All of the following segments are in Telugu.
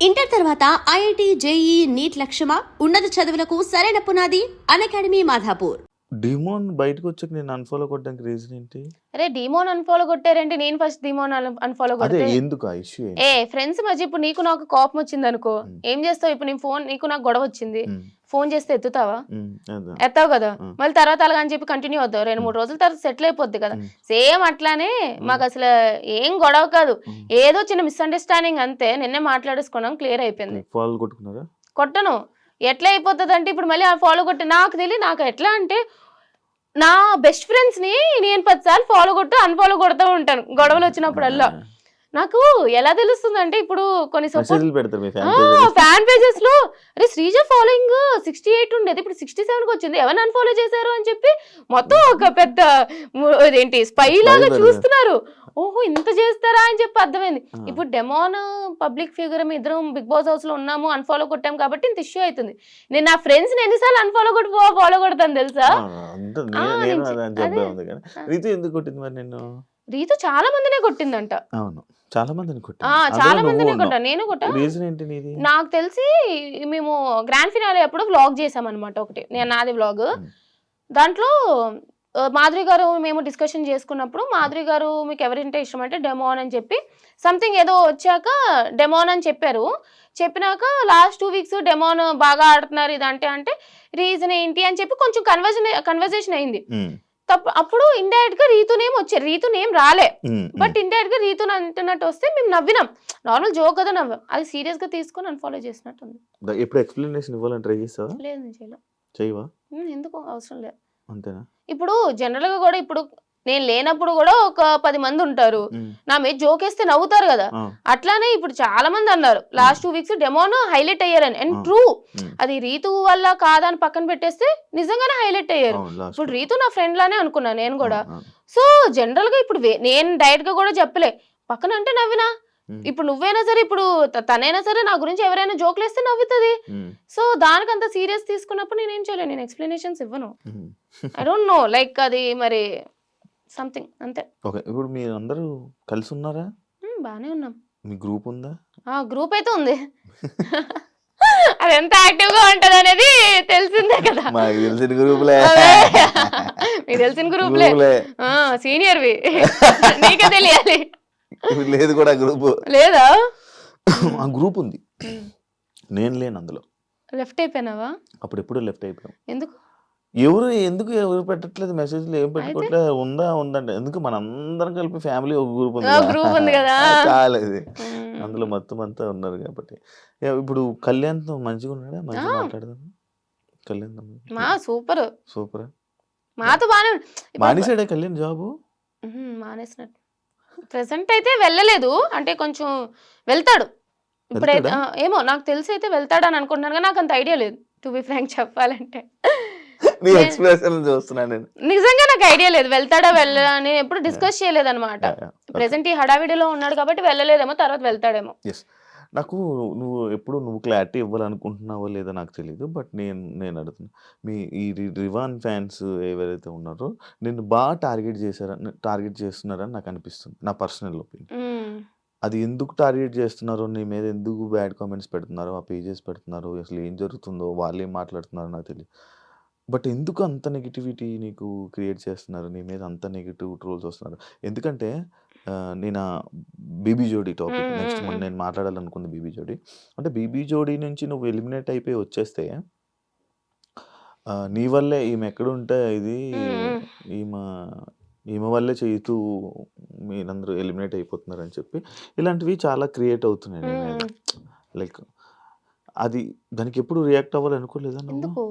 ఇంటర్ తర్వాత ఐఐటి జేఈ నీట్ లక్ష్యమా? ఉన్నత చదువులకు సరైన పునాది అన్అకాడమీ మాధాపూర్. డిమోన్ బయటకు వచ్చాక నేను అన్ఫాలో కొట్టడానికి రీజన్ ఏంటి? అరే డీమోన్ అన్ఫాలో కొట్టారంటే నేను ఫస్ట్ డీమోన్ అన్ఫాలో అదే కొడితే ఎందుకు ఆ ఇష్యూ ఫ్రెండ్స్ మధ్య ఇప్పుడు నీకు నాకు కోపం వచ్చింది అనుకో, ఏం చేస్తావు? ఇప్పుడు నీ ఫోన్ నీకు నాకు గొడవ వచ్చింది, ఫోన్ చేస్తే ఎత్తుతావా? ఎత్తావు కదా. మళ్ళీ తర్వాత అలాగని చెప్పి కంటిన్యూ అవుతావు, 2-3 రోజుల తర్వాత సెటిల్ అయిపోద్ది కదా. సేమ్ అట్లానే మాకు అసలు ఏం గొడవ కాదు, ఏదో చిన్న మిస్అండర్స్టాండింగ్ అంతే. నిన్నే మాట్లాడేసుకున్నాం, క్లియర్ అయిపోయింది. ఫాలో కొట్టుకున్నారా? కొట్టను. ఎట్లా అయిపోతుంది అంటే ఇప్పుడు మళ్ళీ ఫాలో కొట్టి నాకు తెలియదు. నాకు ఎట్లా అంటే నా బెస్ట్ ఫ్రెండ్స్ ని నేను 10 సార్లు ఫాలో కొట్టు అన్ఫాలో కొడుతూ ఉంటాను గొడవలు వచ్చినప్పుడల్లా. నాకు ఎలా తెలుస్తుంది అంటే ఇప్పుడు కొన్ని ఫ్యాన్ పేజెస్ లో అరే శ్రీజ ఫాలోయింగ్ 68 ఉండేది, ఇప్పుడు 67 వచ్చింది, ఎవరిని అన్ఫాలో చేశారు అని చెప్పి మొత్తం ఒక పెద్ద ఏంటి స్పై లాగా చూస్తున్నారు. ఓహో ఇంత చేస్తారా అని చెప్పి అర్థమైంది. ఇప్పుడు డెమోన్ పబ్లిక్ ఫిగర్ ఇద్దరం బిగ్ బాస్ హౌస్ లో ఉన్నాము, అన్ఫాలో కొట్టాం కాబట్టి ఇంత ఇష్యూ అవుతుంది. నేను నా ఫ్రెండ్స్ ఎన్నిసార్లు అన్ఫాలో కొట్టి ఫాలో కొడతాను తెలుసా? రీతు చాలా మందినే కొట్టిందంట. చాలా మందిని చాలా మందినే కొట్టా, నేను కొట్టా. నాకు తెలిసి మేము గ్రాండ్ ఫినాలే అప్పుడు వ్లాగ్ చేసాం అనమాట ఒకటి, నేను నాది వ్లాగ్. దాంట్లో మాధురి గారు మేము డిస్కషన్ చేసుకున్నప్పుడు మాధురి గారు మీకు ఎవరింటే ఇష్టం అంటే డెమోన్ అని చెప్పి సంథింగ్ ఏదో వచ్చాక డెమోన్ అని చెప్పారు. చెప్పినాక లాస్ట్ 2 వీక్స్ డెమోన్ బాగా ఆడుతున్నారు ఇదంటే అంటే రీజన్ ఏంటి అని చెప్పి కొంచెం కన్వర్జేషన్ అయింది. అప్పుడు ఇండైరెక్ట్ గా రీతు నేమ్ వచ్చారు, రీతు నేమ్ రాలే, బట్ ఇండైరెక్ట్ గా రీతు అంటున్నట్టు వస్తే మేము నవ్వినాం. నార్మల్ జోక్ కదా నవ్వాం, అది సీరియస్ గా తీసుకొని అన్ఫాలో చేసినట్టు ఉంది. ఇప్పుడు ఎక్స్ప్లెనేషన్ ఇవ్వాలని ట్రై చేస్తావా? లేదు నేను చేయలేదు. చేయవా? ఎందుకు అవసరం లేదు. అంతేనా? ఇప్పుడు జనరల్ గా కూడా ఇప్పుడు నేను లేనప్పుడు కూడా ఒక 10 మంది ఉంటారు, నా మీద జోకేస్తే నవ్వుతారు కదా. అట్లానే ఇప్పుడు చాలా మంది అన్నారు లాస్ట్ 2 వీక్స్ డెమోన్ హైలైట్ అయ్యారని. అండ్ ట్రూ, అది రీతు వల్ల కాదని పక్కన పెట్టేస్తే నిజంగానే హైలైట్ అయ్యారు. ఇప్పుడు రీతు నా ఫ్రెండ్ లానే అనుకున్నా నేను కూడా. సో జనరల్ గా ఇప్పుడు నేను డైరెక్ట్ గా కూడా చెప్పలే, పక్కన అంటే నవ్వినా. ఇప్పుడు నువ్వైనా సరే, ఇప్పుడు తనైనా సరే నా గురించి ఎవరైనా జోక్లు వేస్తే నవ్వుతుంది. సో దానికంత సీరియస్ తీసుకున్నప్పుడు నేనేం చేయలేను, నేను ఎక్స్ప్లెనేషన్స్ ఇవ్వను. ఐ డోంట్ నో, లైక్ అది మరి సంథింగ్ అంతే. ఓకే, ఇప్పుడు మీరు అందరూ కలిసి ఉన్నారా? బానే ఉన్నాం. మీ గ్రూప్ ఉందా? గ్రూప్ అయితే ఉంది. అది ఎంత యాక్టివ్ గా ఉంటది అనేది తెలిసిందే కదా. మాకు తెలిసిన గ్రూప్లే, మీకు తెలిసిన గ్రూప్లే, సీనియర్ వి, నీకే తెలియాలి. లేదు కూడా గ్రూప్ లేదా? ఆ గ్రూప్ ఉంది, నేను లేను అందులో. లెఫ్ట్ అయిపోయినావా? అప్పుడు ఎప్పుడు లెఫ్ట్ అయిపోయాం. ఎందుకు ఎవరు పెట్టట్లేదు మెసేజ్లు, ఏం పెట్టుకోవట్లేదు. ఉందంటే ఎందుకు, మన అందరం కలిపి ఫ్యామిలీ ఒక గ్రూప్ ఉంది కదా, చాలేదు. అందులో మొత్తం అంతా ఉన్నారు కాబట్టి. ఇప్పుడు కళ్యాణ్తో మంచిగా ఉన్నాడా? మంచిగా మాట్లాడదాం. Kalyan super super. మాతో బాగా మానేసాడే కళ్యాణ్ జాబు? మానేసినట్టు ప్రెసెంట్ అయితే వెళ్ళలేదు, అంటే కొంచెం వెళ్తాడు ఇప్పుడైతే. ఏమో నాకు తెలిసి అయితే వెళ్తాడు అని అనుకుంటున్నాను, కానీ నాకు అంత ఐడియా లేదు టు బి ఫ్రాంక్ చెప్పాలంటే. నిజంగా నాకు ఐడియా లేదు వెళ్తాడా వెళ్ళని, ఎప్పుడు డిస్కస్ చేయలేదు అనమాట. ప్రెసెంట్ ఈ హడావిడిలో ఉన్నాడు కాబట్టి వెళ్ళలేదేమో, తర్వాత వెళ్తాడేమో. నువ్వు క్లారిటీ ఇవ్వాలనుకుంటున్నావో లేదో నాకు తెలియదు, బట్ నేను అడుగుతున్నా, మీ ఈ రివాన్ ఫ్యాన్స్ ఎవరైతే ఉన్నారో నిన్ను బాగా టార్గెట్ చేస్తున్నారని నాకు అనిపిస్తుంది, నా పర్సనల్ ఒపీనియన్. అది ఎందుకు టార్గెట్ చేస్తున్నారో, నీ మీద ఎందుకు బ్యాడ్ కామెంట్స్ పెడుతున్నారో, ఆ పేజెస్ పెడుతున్నారో, అసలు ఏం జరుగుతుందో, వాళ్ళు ఏం మాట్లాడుతున్నారో నాకు తెలియదు. బట్ ఎందుకు అంత నెగిటివిటీ నీకు క్రియేట్ చేస్తున్నారు, నీ మీద అంత నెగిటివ్ ట్రోల్స్ వస్తున్నారు? ఎందుకంటే నేను బీబీ జోడీ టాపిక్ నెక్స్ట్ నేను మాట్లాడాలనుకుంది. బీబీ జోడీ అంటే, బీబీ జోడీ నుంచి నువ్వు ఎలిమినేట్ అయిపోయి వచ్చేస్తే నీ వల్లే ఈమె ఎక్కడుంటే ఇది ఈమె వల్లే చేయుతూ మీరందరూ ఎలిమినేట్ అయిపోతున్నారు అని చెప్పి ఇలాంటివి చాలా క్రియేట్ అవుతున్నాయి నీ మీద. లైక్ అది దానికి ఎప్పుడు రియాక్ట్ అవ్వాలి అనుకోలేదా నువ్వు?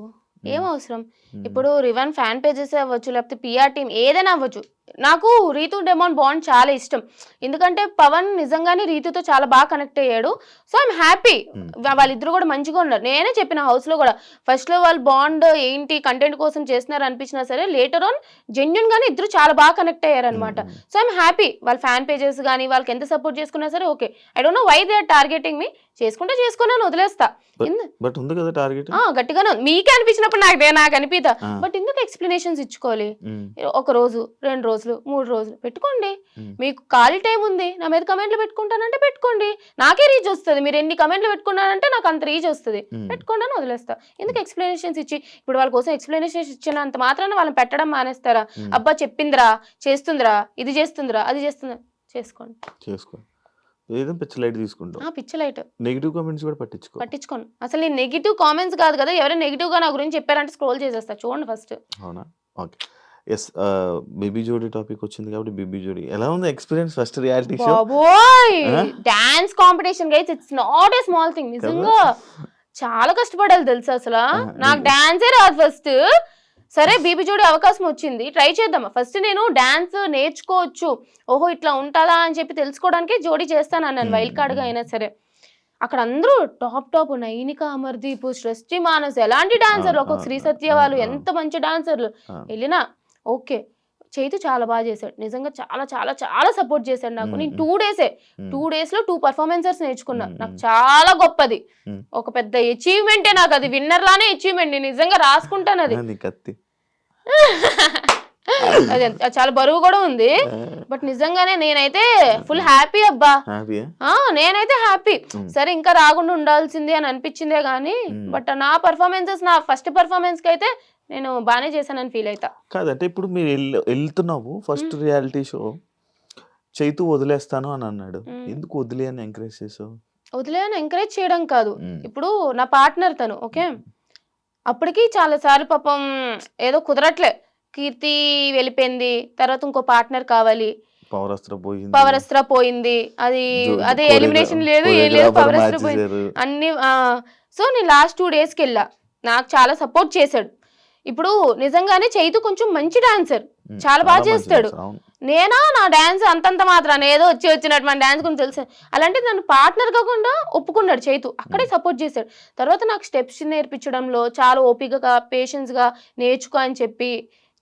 ఏం అవసరం? ఇప్పుడు రివన్ ఫ్యాన్ పేజెస్ అవ్వచ్చు, లేకపోతే పిఆర్ టీమ్ ఏదైనా అవ్వచ్చు. నాకు రీతు డెమోన్ బాండ్ చాలా ఇష్టం, ఎందుకంటే పవన్ నిజంగానే రీతుతో చాలా బాగా కనెక్ట్ అయ్యాడు. సో ఐఎమ్ హ్యాపీ, వాళ్ళిద్దరు కూడా మంచిగా ఉన్నారు. నేనే చెప్పిన హౌస్ లో కూడా, ఫస్ట్ లో వాళ్ళు బాండ్ ఏంటి కంటెంట్ కోసం చేస్తున్నారు అనిపించినా సరే, లేటర్ ఆన్ జెన్యున్ గానే ఇద్దరు చాలా బాగా కనెక్ట్ అయ్యారు అనమాట. సో ఐఎమ్ హ్యాపీ, వాళ్ళ ఫ్యాన్ పేజెస్ కానీ వాళ్ళకి ఎంత సపోర్ట్ చేసుకున్నా సరే okay. I don't know why they are targeting me. చేసుకున్నాను వదిలేస్తా. గట్టిగానే మీకే అనిపించినప్పుడు నాకు అనిపిదా, బట్ ఎందుకు ఎక్స్ప్లెనేషన్స్ ఇచ్చుకోవాలి? 1 రోజు 2 రోజులు రోజులు 3 రోజులు పెట్టుకోండి. ఉమ్. మీకు ఖాళీ టైం ఉంది, నా మీద కమెంట్లు పెట్టుకుంటానంటే పెట్టుకోండి, నాకే రీచ్ వస్తుంది. మీరు ఎన్ని కమెంట్లు పెట్టుకున్నారంటే నాకు అంత రీచ్ వస్తుంది, ఉమ్. పెట్టుకోండి అని వదిలేస్తా. ఎందుకు ఎక్స్ప్లెనేషన్స్ ఇచ్చి ఇప్పుడు వాళ్ళ కోసం ఎక్స్ప్లెనేషన్స్ ఇచ్చినంత మాత్రాన వాళ్ళని పెట్టడం మానేస్తారా? ఉమ్. అబ్బా చెప్పిందిరా, చేస్తుందిరా, ఇది చేస్తుందిరా, అది చేస్తుందిరా, చేసుకోండి. చేసుకో, ఏదో పిచ్చి లైట్ తీసుకుంటాం. పిచ్చి లైట్ నెగిటివ్ కామెంట్స్ కూడా పట్టించుకో. పట్టించుకోను. అసలు నేను నెగిటివ్ కామెంట్స్ కాదు కదా, ఎవరైనా నెగిటివ్ గా నా గురించి చెప్పారంటే స్క్రోల్ చేసేస్తా. చూడండి ఫస్ట్. అవునా? ఓకే. ఎస్, బేబీ జోడీ టాపిక్ వచ్చింది కాబట్టి బేబీ జోడీ ఎలా ఉంది ఎక్స్పీరియన్స్? First reality show. బాబోయ్, ఆ? Dance competition guys, it's not a small thing. నిజంగా చాలా కష్టపడాలి తెలుసా అసలు. నాకు డాన్సే రాదు ఫస్ట్. సరే బీబీ జోడీ అవకాశం వచ్చింది, ట్రై చేద్దామా. ఫస్ట్ నేను డాన్స్ నేర్చుకోవచ్చు, ఓహో ఇట్లా ఉంటుందా అని చెప్పి తెలుసుకోవడానికి జోడీ చేస్తాను అన్నాను, వైల్డ్ కార్డ్ గా అయినా సరే. అక్కడ అందరూ టాప్ నైనిక, అమర్దీప్, సృష్టి, మానస్ ఎలాంటి డాన్సర్లు, ఒక్కొక్క శ్రీ సత్య వాళ్ళు ఎంత మంచి డాన్సర్లు. వెళ్ళినా ఓకే, చైతు చాలా బాగా చేశాడు, నిజంగా చాలా చాలా చాలా సపోర్ట్ చేశాడు నాకు. నేను 2 డేసే 2 డేస్ లో 2 పర్ఫార్మెన్సెస్ నేర్చుకున్నా. నాకు చాలా గొప్పది, ఒక పెద్ద అచీవ్మెంటే నాకు అది. విన్నర్ లానే అచీవ్మెంట్, నేను నిజంగా రాసుకుంటాను అది. కత్తి అది చాలా బరువు కూడా ఉంది. బట్ నిజంగానే నేనైతే ఫుల్ హ్యాపీ అబ్బా. నేనైతే హ్యాపీ. సరే ఇంకా రాకుండా ఉండాల్సింది అని అనిపించిందే గానీ, బట్ నా పర్ఫార్మెన్సెస్, నా ఫస్ట్ పర్ఫార్మెన్స్ కి అయితే నేను బాగానే చేశానని ఫీల్ అవుతా. కాదంటే ఇప్పుడు మీరు వెళ్తున్నావు ఫస్ట్ రియాలిటీ షో, చైతు వదిలేస్తాను అని అన్నాడు, ఎందుకు వదిలే అని ఎంకరేజ్ చేసావు? వదిలేని ఎంకరేజ్ చేయడం కాదు, ఇప్పుడు నా పార్ట్నర్ తను ఓకే, అప్పటికి చాలా సార్లు పాపం ఏదో కుదరట్లే, కీర్తి వెళ్ళిపోయింది, తర్వాత ఇంకో పార్ట్నర్ కావాలి, పవరస్త్ర పోయింది, అది అదే ఎలిమినేషన్ లేదు ఏం లేదు, పవరస్త్ర పోయింది అన్ని. సో నేను లాస్ట్ 2 డేస్కి వెళ్ళా, నాకు చాలా సపోర్ట్ చేశాడు. ఇప్పుడు నిజంగానే చైతు కొంచెం మంచి డాన్సర్, చాలా బాగా చేస్తాడు. నేనా నా డాన్స్ అంతంత మాత్రాన్ని ఏదో వచ్చినట్టు మన డాన్స్ గురించి తెలుసు. అలాంటి నన్ను పార్ట్నర్ కాకుండా ఒప్పుకున్నాడు చైతు, అక్కడే సపోర్ట్ చేశాడు. తర్వాత నాకు స్టెప్స్ నేర్పించడంలో చాలా ఓపికగా పేషెన్స్గా నేర్చుకో అని చెప్పి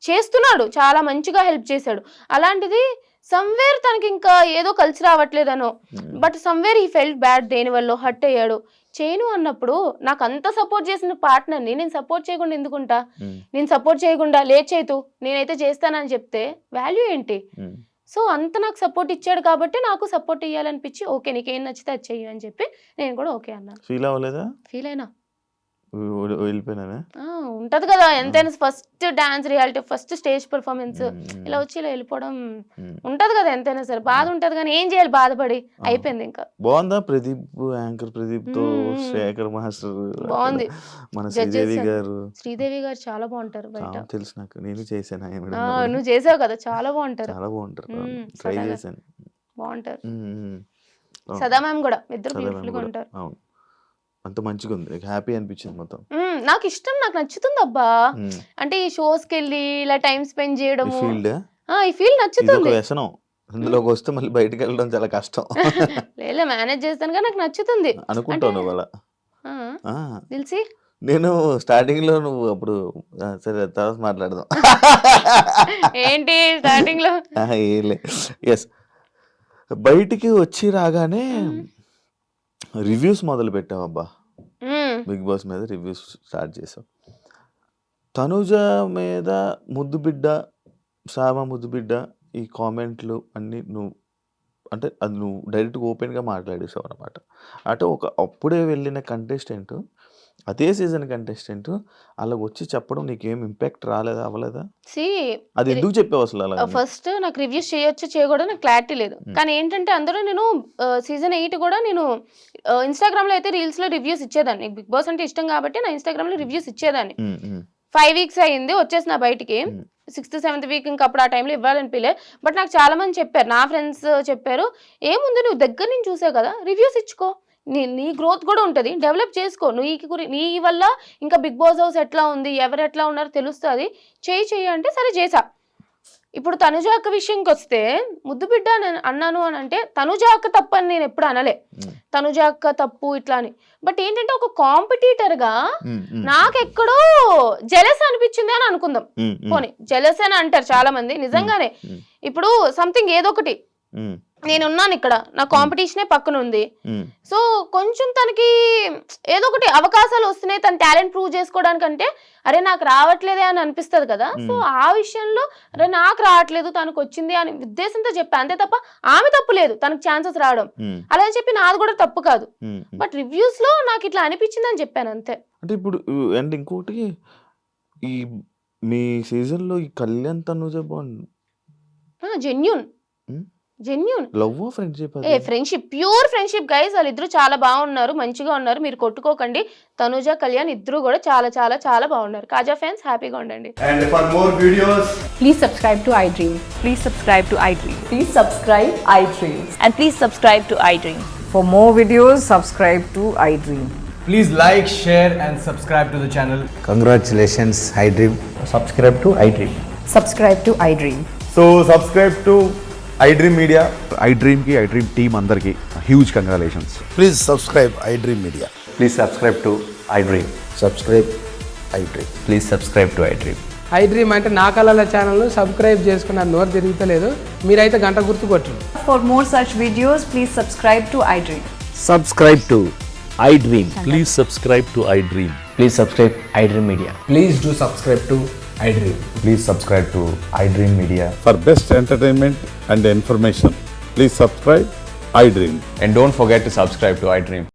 చేస్తున్నాడు, చాలా మంచిగా హెల్ప్ చేశాడు. అలాంటిది సమ్వేర్ తనకి ఇంకా ఏదో కలిసి రావట్లేదనో, బట్ సమ్వేర్ ఈ ఫెల్ట్ బ్యాడ్, దేనివల్ల హర్ట్ అయ్యాడు. చేయను అన్నప్పుడు నాకు అంత సపోర్ట్ చేసిన పార్ట్నర్ని నేను సపోర్ట్ చేయకుండా ఎందుకుంటా? నేను సపోర్ట్ చేయకుండా లేదు చైతు నేనైతే చేస్తానని చెప్తే వాల్యూ ఏంటి? సో అంత నాకు సపోర్ట్ ఇచ్చాడు కాబట్టి నాకు సపోర్ట్ ఇవ్వాలనిపించి, ఓకే నీకేం నచ్చితే అది చెయ్యి అని చెప్పి నేను కూడా ఓకే అన్నాను. ఫీల్ అవ్వలేదా? ఫీల్ అయినా వెళ్ళిపోయినా ఉంటది కదా ఎంతైనా, first dance reality, first stage performance, ఇలా వచ్చి ఇలా వెళ్ళిపోవడం ఉంటది కదా ఎంతైనా సరే, బాధ ఉంటది కానీ ఏం చేయాలి, బాధపడి అయిపోయింది. ఇంకా బాగుందా ప్రదీప్, యాంకర్ ప్రదీప్ తో శేఖర్ మాస్టర్ బాగుంది, మన శ్రీదేవి గారు చాలా బాగుంటారు బయట, తెలుసు నాకు, నేను చేశాను. నువ్వు చేసావు కదా, చాలా బాగుంటారు, చాలా బాగుంటారు, ట్రై చేశాను, బాగుంటారు. సదా మ్యామ్ కూడా, ఇద్దరు బ్యూటిఫుల్ గా ఉంటారు. అవును, అంత మంచిగా ఉంది, హ్యాపీ అనిపించింది మొత్తం. నాకు ఇష్టం, నాకు నచ్చుతుంది అబ్బా. అంటే ఈ షోస్ కి వెళ్ళి ఇలా టైం స్పెండ్ చేయడం, ఈ ఫీల్డ్ నచ్చుతుంది. వ్యసనం ఇందులోకి వస్తే మళ్ళీ బయటకు వెళ్ళడం చాలా కష్టం. లేదా మేనేజ్ చేస్తాను కానీ నాకు నచ్చుతుంది అనుకుంటాను వాళ్ళ తెలిసి. నేను స్టార్టింగ్ లో నువ్వు అప్పుడు సరే తర్వాత మాట్లాడదాం. ఏంటి స్టార్టింగ్ లో? ఎస్, బయటికి వచ్చి రాగానే రివ్యూస్ మొదలు పెట్టావు అబ్బా, బిగ్ బాస్ మీద రివ్యూస్ స్టార్ట్ చేసావు. తనుజ మీద ముద్దు బిడ్డ, సామ ముద్దు బిడ్డ, ఈ కామెంట్లు అన్నీ నువ్వు అంటే అది నువ్వు డైరెక్ట్గా ఓపెన్గా మాట్లాడేసావు అనమాట. అంటే అప్పుడే వెళ్ళిన కంటెస్టెంట్, అదే సీజన్ కంటెస్టెంట్ అలా వచ్చి చెప్పడం నీకేం ఇంపాక్ట్ రాలేదా, అవ్వలేదా? అది ఎందుకు చెప్పావు అసలు అలా? ఫస్ట్ నాకు రివ్యూస్ చేయొచ్చు చేయకూడదు నాకు క్లారిటీ లేదు, కానీ ఏంటంటే అందులో నేను సీజన్ 8 కూడా నేను ఇన్స్టాగ్రామ్ లో అయితే రీల్స్ లో రివ్యూస్ ఇచ్చేదాన్ని. బిగ్ బాస్ అంటే ఇష్టం కాబట్టి నా ఇన్స్టాగ్రామ్ లో రివ్యూస్ ఇచ్చేదాన్ని. 5 వీక్స్ అయ్యింది వచ్చేసిన బయటికి, 6th 7th వీక్ ఇంకా అప్పుడు ఆ టైంలో ఇవ్వాలనిపించలే. బట్ నాకు చాలా మంది చెప్పారు, నా ఫ్రెండ్స్ చెప్పారు, ఏముంది నువ్వు దగ్గర నుంచి చూసావు కదా రివ్యూస్ ఇచ్చుకో, నీ గ్రోత్ కూడా ఉంటుంది, డెవలప్ చేసుకో, నీ వల్ల ఇంకా బిగ్ బాస్ హౌస్ ఎట్లా ఉంది, ఎవరు ఎట్లా ఉన్నారో తెలుస్తుంది, చేయి అంటే సరే చేసా. ఇప్పుడు తనుజ అక్క విషయంకి వస్తే, ముద్దు బిడ్డ అన్నాను అని అంటే తనుజ అక్క తప్పు అని నేను ఎప్పుడు అనలే, తనుజ అక్క తప్పు ఇట్లా అని. బట్ ఏంటంటే ఒక కాంపిటీటర్ గా నాకెక్కడో జెలస్ అనిపించింది అని అనుకుందాం. పోనీ జెలస్ అని అంటారు చాలా మంది, నిజంగానే ఇప్పుడు సంథింగ్ ఏదో ఒకటి నేను ఉన్నాను ఇక్కడ, నా కాంపిటీషనే పక్కన ఉంది. సో కొంచెం తనకి ఏదో ఒకటి అవకాశాలు వస్తున్నాయి, తన టాలెంట్ ప్రూవ్ చేసుకోవడానికంటే అరే నాకు రావట్లేదే అని అనిపిస్తుంది కదా. సో ఆ విషయంలో అరే నాకు రావట్లేదు తనకు వచ్చింది అని ఉద్దేశంతో చెప్పాను, అంతే తప్ప ఆమె తప్పు లేదు తనకు ఛాన్సెస్ రావడం, అలా అని చెప్పి నాది కూడా తప్పు కాదు. బట్ రివ్యూస్ లో నాకు ఇట్లా అనిపించింది అని చెప్పాను అంతే. అంటే ఇప్పుడు అండ్ ఇంకోటి, ఈ మీ సీజన్ లో ఈ Kalyan Tanuja bond genuine love friendship? Friendship, pure friendship guys. వాళ్ళిద్దరు చాలా బాగున్నారు, మంచిగా ఉన్నారు, మీరు కొట్టుకోకండి. తనుజ కళ్యాణ్ ఇద్దరు కూడా చాలా చాలా చాలా బాగున్నారు. కాజా ఫ్యాన్స్ హ్యాపీగా ఉండండి. And for more videos, Please subscribe to iDream. Please subscribe to iDream. Please subscribe iDream. And please subscribe to iDream. For more videos, subscribe to iDream. please like, share, and subscribe to the channel. Congratulations, iDream. Subscribe to iDream. Subscribe to iDream. So subscribe to iDream Media. iDream team అందరికి huge congratulations. Please subscribe iDream Media. Please subscribe to iDream. Subscribe iDream. Please subscribe to iDream. iDream అంటే నా కళల ఛానల్ను సబ్స్క్రైబ్ చేసుకున్న నోరు తిరుగుతలేదు, మీరైతే గంట గుర్తు కొట్టండి. For more such videos, please subscribe to iDream. Subscribe to iDream. Please subscribe to iDream. Please subscribe iDream Media. Please do subscribe to iDream. Please subscribe to iDream Media. For best entertainment and information, please subscribe iDream. And don't forget to subscribe to iDream.